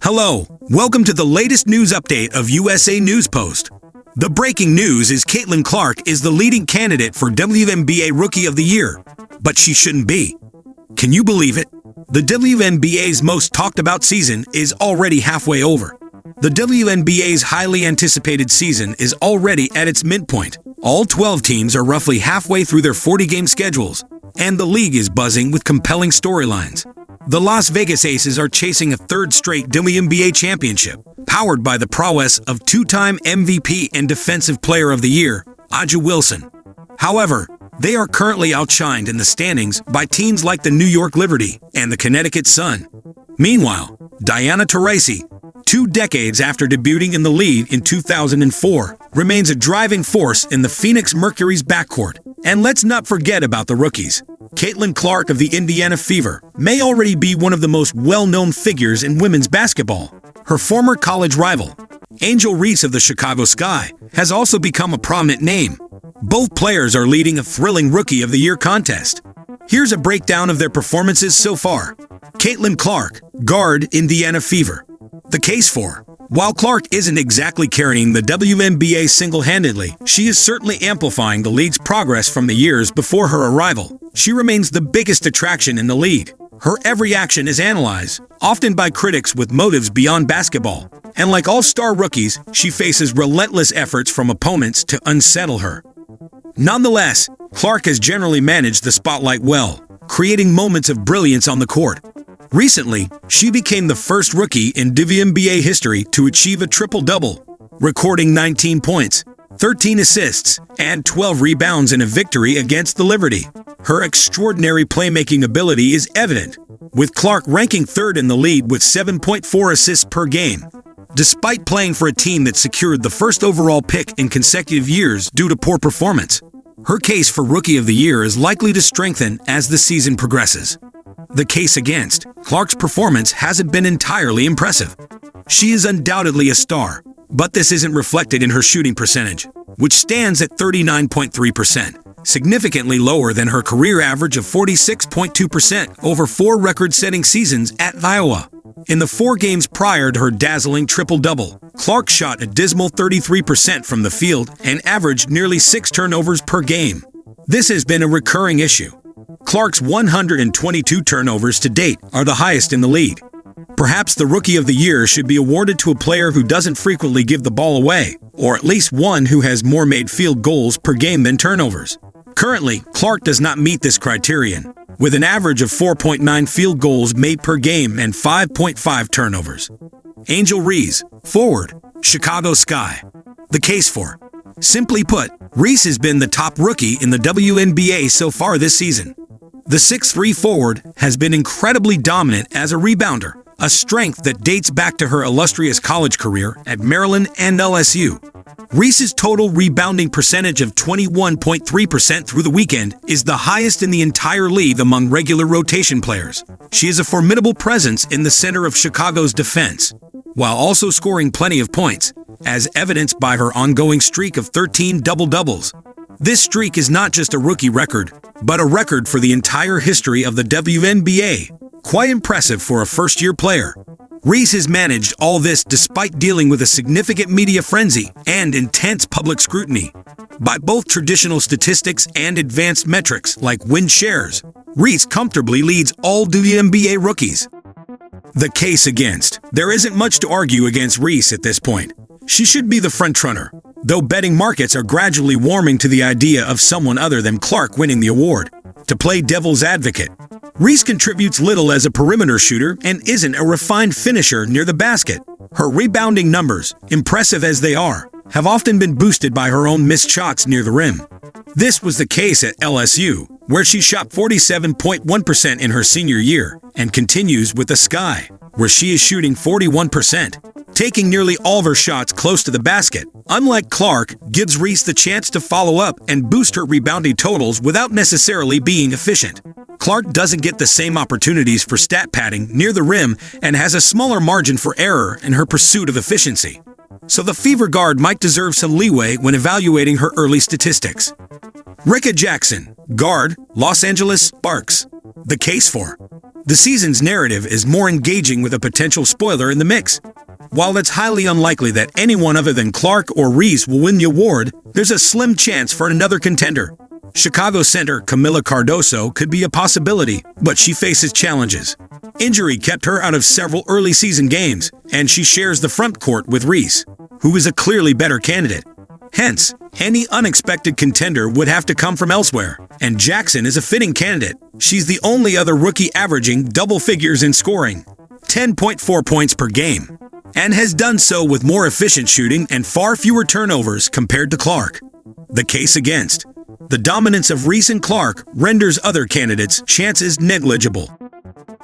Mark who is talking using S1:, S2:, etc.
S1: Hello, welcome to the latest news update of USA News Post. The breaking news is Caitlin Clark is the leading candidate for WNBA Rookie of the Year, but she shouldn't be. Can you believe it? The WNBA's most talked about season is already halfway over. The WNBA's highly anticipated season is already at its midpoint. All 12 teams are roughly halfway through their 40-game schedules, and the league is buzzing with compelling storylines. The Las Vegas Aces are chasing a third straight WNBA championship, powered by the prowess of two-time MVP and Defensive Player of the Year, A'ja Wilson. However, they are currently outshined in the standings by teams like the New York Liberty and the Connecticut Sun. Meanwhile, Taurasi, 2 decades after debuting in the league in 2004, remains a driving force in the Phoenix Mercury's backcourt. And let's not forget about the rookies. Caitlin Clark of the Indiana Fever may already be one of the most well-known figures in women's basketball. Her former college rival, Reese of the Chicago Sky, has also become a prominent name. Both players are leading a thrilling Rookie of the Year contest. Here's a breakdown of their performances so far. Caitlin Clark, guard, Indiana Fever. The case for: while Clark isn't exactly carrying the WNBA single-handedly, she is certainly amplifying the league's progress from the years before her arrival. She remains the biggest attraction in the league. Her every action is analyzed, often by critics with motives beyond basketball. And like all star rookies, she faces relentless efforts from opponents to unsettle her. Nonetheless, Clark has generally managed the spotlight well, creating moments of brilliance on the court. Recently, she became the first rookie in WNBA history to achieve a triple-double, recording 19 points, 13 assists, and 12 rebounds in a victory against the Liberty. Her extraordinary playmaking ability is evident, with Clark ranking third in the league with 7.4 assists per game. Despite playing for a team that secured the first overall pick in consecutive years due to poor performance, her case for Rookie of the Year is likely to strengthen as the season progresses. The case against Clark's performance hasn't been entirely impressive. She is undoubtedly a star, but this isn't reflected in her shooting percentage, which stands at 39.3%, significantly lower than her career average of 46.2% over 4 record-setting seasons at Iowa. In the 4 games prior to her dazzling triple-double, Clark shot a dismal 33% from the field and averaged nearly 6 turnovers per game. This has been a recurring issue. Clark's 122 turnovers to date are the highest in the league. Perhaps the Rookie of the Year should be awarded to a player who doesn't frequently give the ball away, or at least one who has more made field goals per game than turnovers. Currently, Clark does not meet this criterion, with an average of 4.9 field goals made per game and 5.5 turnovers. Reese, forward, Chicago Sky. The case for: simply put, Reese has been the top rookie in the WNBA so far this season. The 6'3" forward has been incredibly dominant as a rebounder, a strength that dates back to her illustrious college career at Maryland and LSU. Reese's total rebounding percentage of 21.3% through the weekend is the highest in the entire league among regular rotation players. She is a formidable presence in the center of Chicago's defense, while also scoring plenty of points, as evidenced by her ongoing streak of 13 double-doubles. This streak is not just a rookie record, but a record for the entire history of the WNBA. Quite impressive for a first-year player. Reese has managed all this despite dealing with a significant media frenzy and intense public scrutiny. By both traditional statistics and advanced metrics like win shares, Reese comfortably leads all WNBA rookies. The case against: there isn't much to argue against Reese at this point. She should be the frontrunner, though betting markets are gradually warming to the idea of someone other than Clark winning the award. To play devil's advocate, Reese contributes little as a perimeter shooter and isn't a refined finisher near the basket. Her rebounding numbers, impressive as they are, have often been boosted by her own missed shots near the rim. This was the case at LSU, where she shot 47.1% in her senior year, and continues with the Sky, where she is shooting 41%, taking nearly all of her shots close to the basket. Unlike Clark, gives Reese the chance to follow up and boost her rebounding totals without necessarily being efficient. Clark doesn't get the same opportunities for stat padding near the rim and has a smaller margin for error in her pursuit of efficiency. So the Fever guard might deserve some leeway when evaluating her early statistics. Ricka Jackson, guard, Los Angeles Sparks. The case for: The season's narrative is more engaging with a potential spoiler in the mix. While it's highly unlikely that anyone other than Clark or Reese will win the award, there's a slim chance for another contender. Chicago center Camila Cardoso could be a possibility, but she faces challenges. Injury kept her out of several early season games, and she shares the front court with Reese, who is a clearly better candidate. Hence, any unexpected contender would have to come from elsewhere, and Jackson is a fitting candidate. She's the only other rookie averaging double figures in scoring, 10.4 points per game, and has done so with more efficient shooting and far fewer turnovers compared to Clark. The case against the dominance of Reese and Clark renders other candidates' chances negligible.